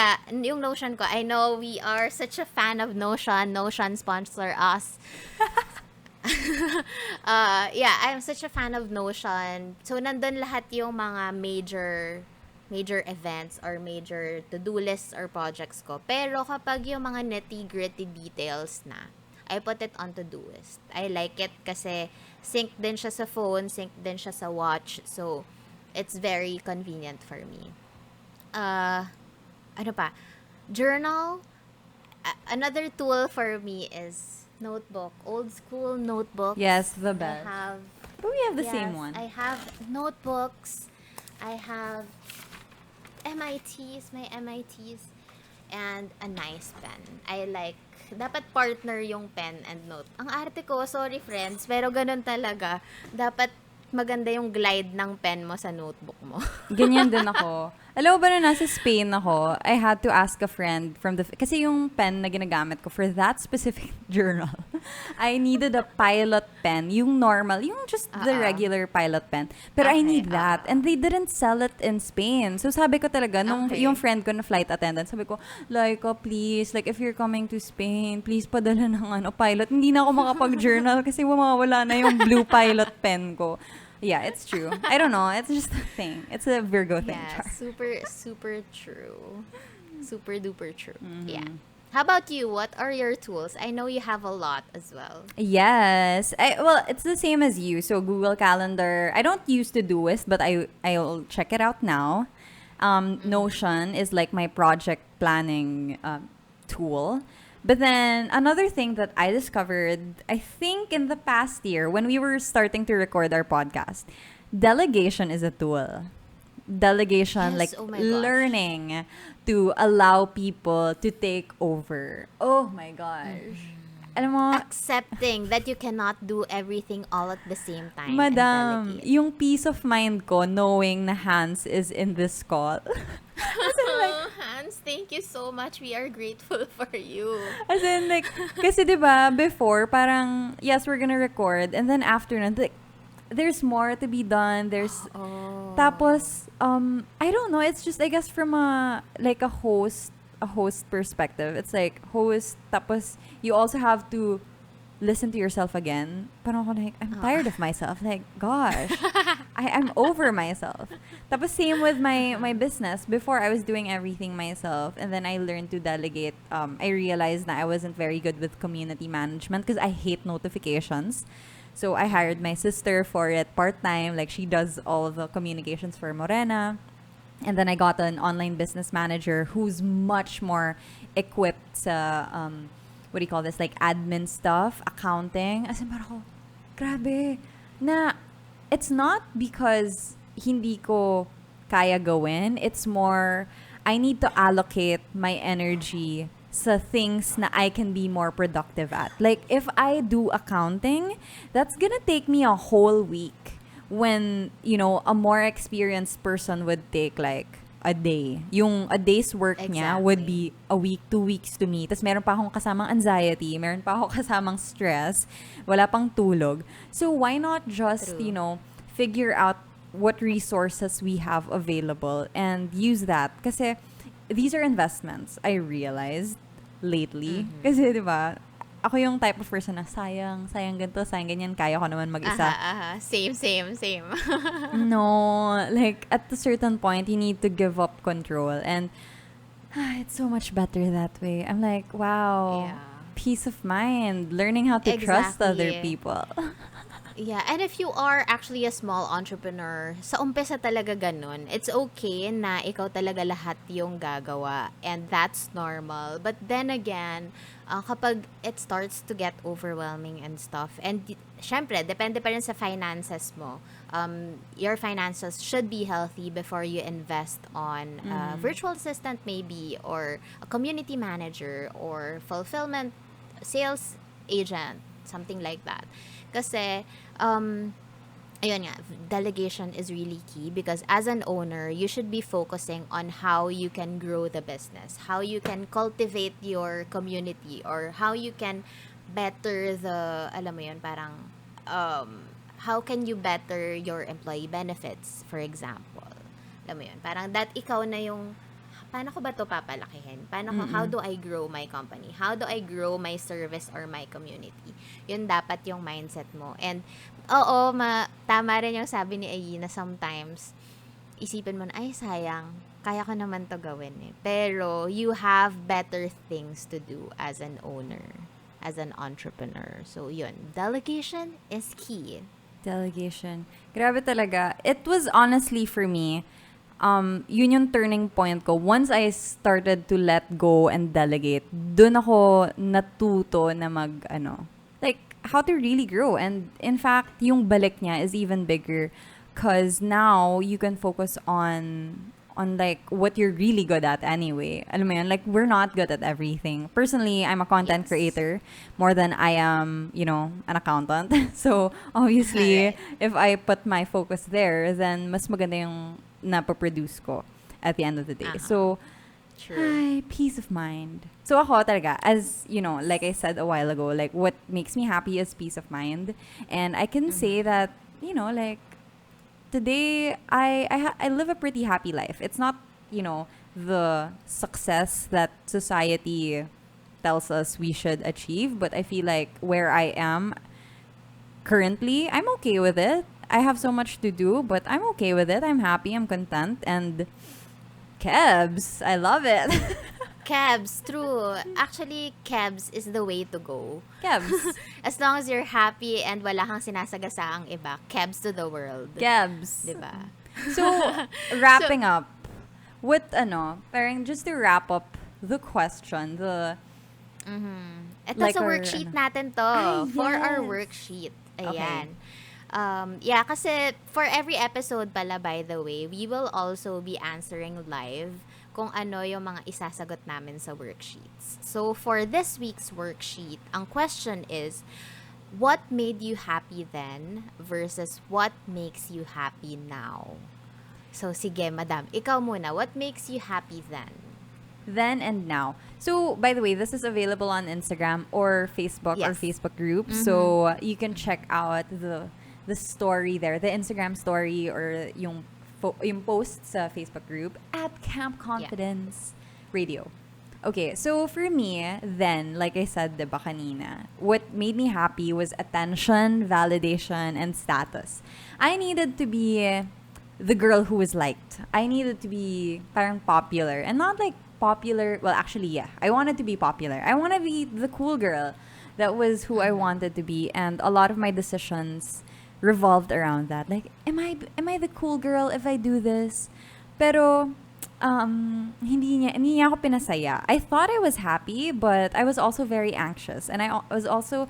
ko, I know we are such a fan of Notion. Notion sponsor us. Yeah, I'm such a fan of Notion. So, nandun lahat yung mga major events or major to-do lists or projects ko. Pero kapag yung mga nitty-gritty details na, I put it on Todoist. I like it kasi sync din siya sa phone, sync din siya sa watch. So, it's very convenient for me. Ano pa? Journal. Another tool for me is notebook. Old school notebook. Yes, the I best. have But we have the same Yes, one. I have notebooks. I have MITs, my MITs, and a nice pen. I like, dapat partner yung pen and note. Ang arte ko, sorry friends, pero ganun talaga. Dapat maganda yung glide ng pen mo sa notebook mo. Ganyan din ako. Alam mo ba na nasa Spain ako, I had to ask a friend from kasi yung pen na ginagamit ko for that specific journal, I needed a pilot pen, yung normal, yung just the Oo. regular pilot pen. Pero I Okay, need that. oo. And they didn't sell it in Spain. So sabi ko talaga, nung yung Okay. friend ko na flight attendant, sabi ko, Laika, please, like if you're coming to Spain, please padala ng pilot. Hindi na ako makapag-journal kasi mawawala na yung blue pilot pen ko. Yeah, it's true. I don't know. It's just a thing. It's a Virgo thing, Yeah, Char. super, super true. Super duper true. Yeah. Mhm. How about you? What are your tools? I know you have a lot as well. Yes. Well, it's the same as you. So Google Calendar. I don't use Todoist, but I'll check it out now. Notion is like my project planning tool. But then another thing that I discovered, I think in the past year when we were starting to record our podcast, delegation is a tool. Delegation, Yes, like oh my gosh. learning to allow people to take over. Oh my gosh. Alam mo, Accepting that you cannot do everything all at the same time and madam, delegate. yung peace of mind ko knowing na Hans is in this call. Oh, Hans, thank you so much. We are grateful for you. As in, like, kasi diba, before, parang, yes, we're gonna record, and then after nun, like, there's more to be done, there's, Oh. tapos, I don't know, it's just, I guess, from like, a host perspective, it's like, host, tapos, you also have to listen to yourself again. Parang ako like, I'm tired of myself. Like, gosh, I'm over myself. Tapos same with my business. Before, I was doing everything myself. And then I learned to delegate. I realized that I wasn't very good with community management because I hate notifications. So I hired my sister for it part-time. Like, she does all of the communications for Morena. And then I got an online business manager who's much more equipped sa, what do you call this, like admin stuff, accounting. As in, parang ako, grabe, na it's not because hindi ko kaya gawin. It's more, I need to allocate my energy sa things na I can be more productive at. Like, if I do accounting, that's gonna take me a whole week when, you know, a more experienced person would take like a day. Yung a day's work niya would Exactly. be a week, 2 weeks to me. Tapos meron pa akong kasamang anxiety, meron pa akong kasamang stress, wala pang tulog. So why not just, True. you know, figure out what resources we have available and use that. Kasi these are investments, I realized lately. Kasi, di ba, ako yung type of person na sayang ganito, sayang ganyan, kaya ko naman mag-isa. Same, same, same. No, like at a certain point, you need to give up control, and it's so much better that way. I'm like, wow, Yeah. peace of mind, learning how to trust other Exactly. people. Yeah, and if you are actually a small entrepreneur, sa umpisa talaga ganun, it's okay na ikaw talaga lahat yung gagawa, and that's normal. But then again, kapag it starts to get overwhelming and stuff, and syempre, depende pa rin sa finances mo. Your finances should be healthy before you invest on a virtual assistant maybe, or a community manager, or fulfillment sales agent, something like that. Kasi, ayun nga, delegation is really key because as an owner, you should be focusing on how you can grow the business, how you can cultivate your community, or how you can better the, alam mo yun, parang, how can you better your employee benefits, for example. Alam mo yun, parang that ikaw na yung, paano ko ba to papalakihin? How do I grow my company? How do I grow my service or my community? Yun dapat yung mindset mo. And, oo, tama rin yung sabi ni Ayi na sometimes, isipin mo na, ay, sayang, kaya ko naman to gawin eh. Pero, you have better things to do as an owner, as an entrepreneur. So, yun, delegation is key. Delegation. Grabe talaga. It was honestly for me, yun yung turning point ko. Once I started to let go and delegate, dun ako natuto na like, how to really grow. And in fact, yung balik niya is even bigger because now you can focus on like what you're really good at anyway. Alam mo yun, like we're not good at everything. Personally, I'm a content Yes. creator more than I am, you know, an accountant. So obviously, Right. if I put my focus there, then mas maganda yung napaproduce ko. at the end of the day. So, True. ay, peace of mind. So ako talaga, as you know, like I said a while ago, like what makes me happy is peace of mind. And I can say that, you know, like today I live a pretty happy life. It's not, you know, the success that society tells us we should achieve, but I feel like where I am currently, I'm okay with it. I have so much to do, but I'm okay with it. I'm happy, I'm content, and Kebs, I love it. Cabs, true. Actually, cabs is the way to go. Kebs. As long as you're happy and wala kang sinasagasaang iba, cabs to the world. Kebs. Diba? So, wrapping up, what parang just to wrap up the question, Ito Like sa our, worksheet natin to. Ay, For our yes. worksheet. Okay. Ayan. Yeah, kasi for every episode pala, by the way, we will also be answering live kung ano yung mga isasagot namin sa worksheets. So, for this week's worksheet, ang question is, what made you happy then versus what makes you happy now? So, sige, madam. Ikaw muna. What makes you happy then and now. So, by the way, this is available on Instagram or Facebook or Yes. Facebook group. So, you can check out the story there, the Instagram story or yung post sa Facebook group at Camp Confidence Radio. Okay, so for me, then, like I said, diba kanina, what made me happy was attention, validation, and status. I needed to be the girl who was liked. I needed to be parang popular. And not like popular, well, actually, yeah. I wanted to be popular. I want to be the cool girl. That was who I wanted to be. And a lot of my decisions revolved around that. Like, am I the cool girl if I do this? Pero, hindi niya ako pinasaya. I thought I was happy, but I was also very anxious. And I was also,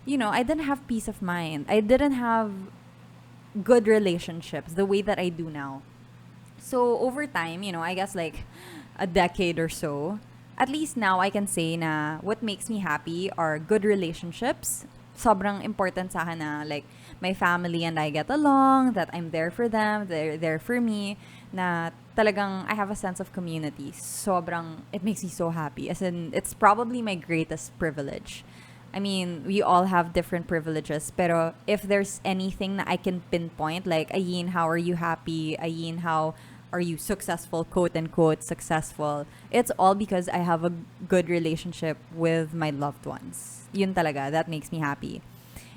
I didn't have peace of mind. I didn't have good relationships the way that I do now. So, over time, I guess like a decade or so, at least now I can say na what makes me happy are good relationships. Sobrang important sa akin na like my family and I get along, that I'm there for them, they're there for me, na talagang I have a sense of community. Sobrang, it makes me so happy. As in, it's probably my greatest privilege. I mean, we all have different privileges, pero if there's anything that I can pinpoint, like, Ayin, how are you happy? Ayin, how are you successful, quote unquote successful? It's all because I have a good relationship with my loved ones. Yun talaga, that makes me happy.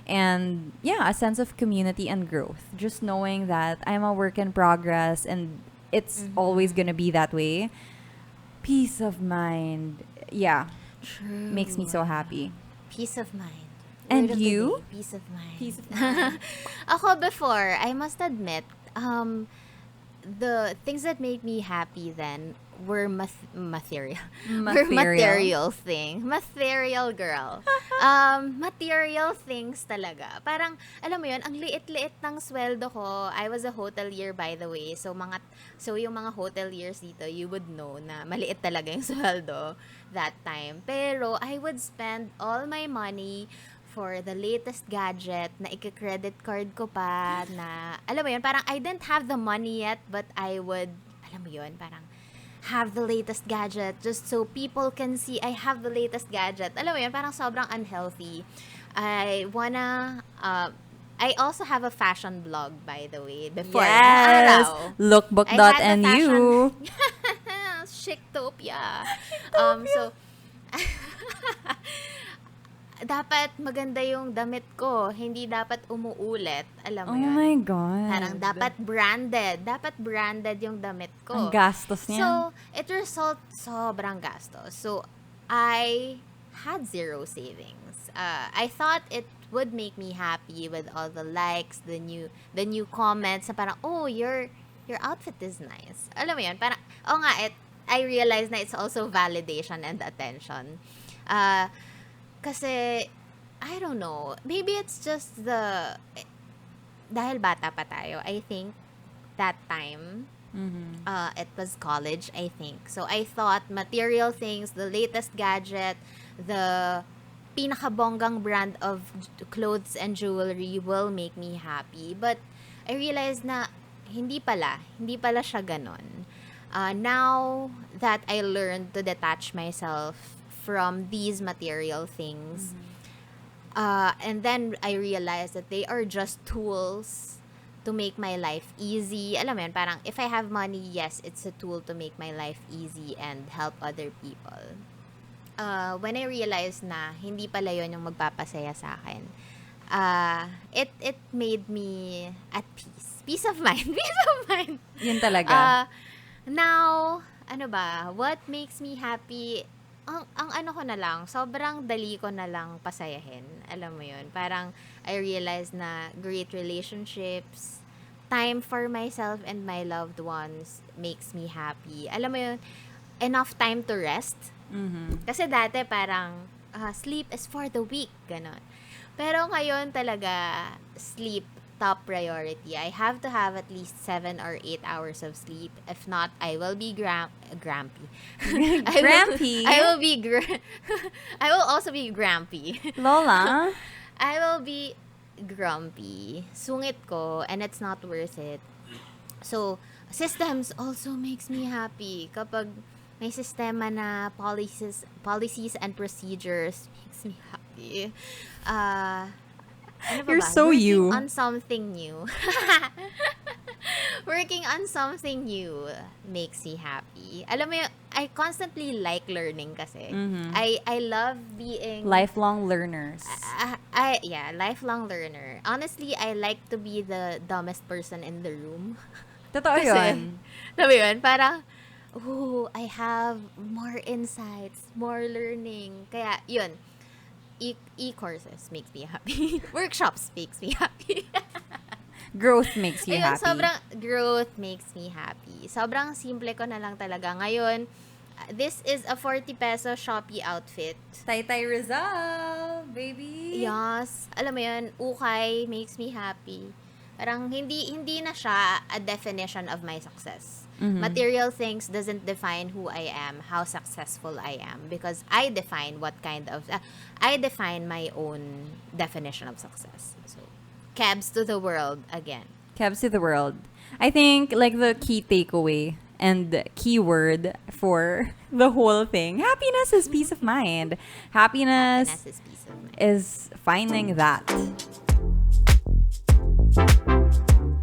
And yeah, a sense of community and growth. Just knowing that I'm a work in progress and it's always gonna be that way. Peace of mind. Yeah, True. makes me so happy. Peace of mind. And Word of the you? day, peace of mind. Peace of mind. Ako before, I must admit, the things that made me happy then were material. Were material thing. Material girl. Material things talaga. Parang, alam mo yun, ang liit-liit ng sweldo ko. I was a hotelier, by the way. So yung mga hoteliers dito, you would know na maliit talaga yung sweldo that time. Pero I would spend all my money for the latest gadget na i-credit card ko pa na, alam mo yun, parang I didn't have the money yet, but I would, alam mo yun, parang have the latest gadget just so people can see I have the latest gadget. Alam mo yun, parang sobrang unhealthy. I also have a fashion blog, by the way, before. Yes! Araw. Lookbook.nu. Chictopia. So, dapat maganda yung damit ko. Hindi dapat umuulit. Alam mo Oh yun? my God. Parang dapat branded. Dapat branded yung damit ko. Ang gastos niya. So, it sobrang gastos. So, I had zero savings. I thought it would make me happy with all the likes, the new comments. Na parang, oh, your outfit is nice. Alam mo yun? Parang, I realized na it's also validation and attention. Kasi, I don't know, maybe it's just dahil bata pa tayo, I think, that time, it was college, I think. So, I thought material things, the latest gadget, the pinakabonggang brand of clothes and jewelry will make me happy. But, I realized na, hindi pala siya ganon. Now that I learned to detach myself from these material things, and then I realized that they are just tools to make my life easy. Alam mo yun, parang if I have money, yes, it's a tool to make my life easy and help other people. When I realized na hindi pala yun yung magpapasaya sa akin, it made me at peace. Peace of mind. Peace of mind. Yun talaga. Now, ano ba, what makes me happy, ang ano ko na lang, sobrang dali ko na lang pasayahin. Alam mo yun, parang I realized na great relationships, time for myself and my loved ones makes me happy. Alam mo yun, enough time to rest. Kasi dati parang, sleep is for the weak, ganon. Pero ngayon talaga, sleep top priority. I have to have at least 7 or 8 hours of sleep. If not, I will be grumpy. Grampy? I will be I will also be grumpy. Lola? I will be grumpy. Sungit ko, and it's not worth it. So, systems also makes me happy. Kapag may sistema na policies and procedures makes me happy. Ano ba You're ba? so Working you. on something new. Working on something new makes me happy. Alam mo yun, I constantly like learning kasi. I love being Lifelong learners. lifelong learner. Honestly, I like to be the dumbest person in the room. Totoo yun. Alam mo yun, parang, I have more insights, more learning. Kaya, yun, e-courses makes me happy. Workshops makes me happy. Growth makes you Ayun, happy. sobrang growth makes me happy. Sobrang simple ko na lang talaga. Ngayon, this is a 40 peso Shopee outfit. Tay-tay Rizza, baby. Yes. Alam mo yun, ukay makes me happy. Parang hindi na siya a definition of my success. Material things doesn't define who I am, how successful I am, because I define I define my own definition of success. So, cabs to the world again. Cabs to the world. I think like the key takeaway and keyword for the whole thing, happiness is peace of mind. Happiness Happiness is peace of mind. is finding that.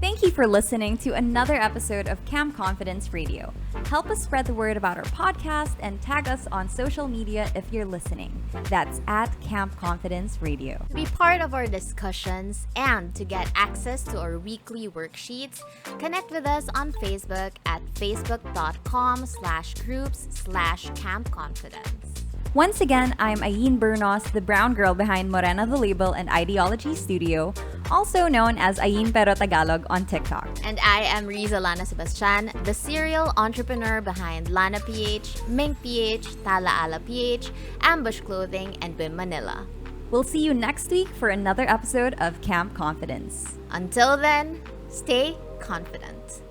Thank you for listening to another episode of Camp Confidence Radio. Help us spread the word about our podcast and tag us on social media if you're listening. That's at Camp Confidence Radio. To be part of our discussions and to get access to our weekly worksheets, connect with us on Facebook at facebook.com/groups/campconfidence. Once again, I'm Ayin Bernos, the brown girl behind Morena the Label and Ideology Studio, also known as Ayin Pero Tagalog on TikTok. And I am Rizza LANA-SEBASTIAN, the serial entrepreneur behind LANA.pH, mink.ph, lana.ph, Ambush Clothing, and BIM Manila. We'll see you next week for another episode of Camp Confidence. Until then, stay confident.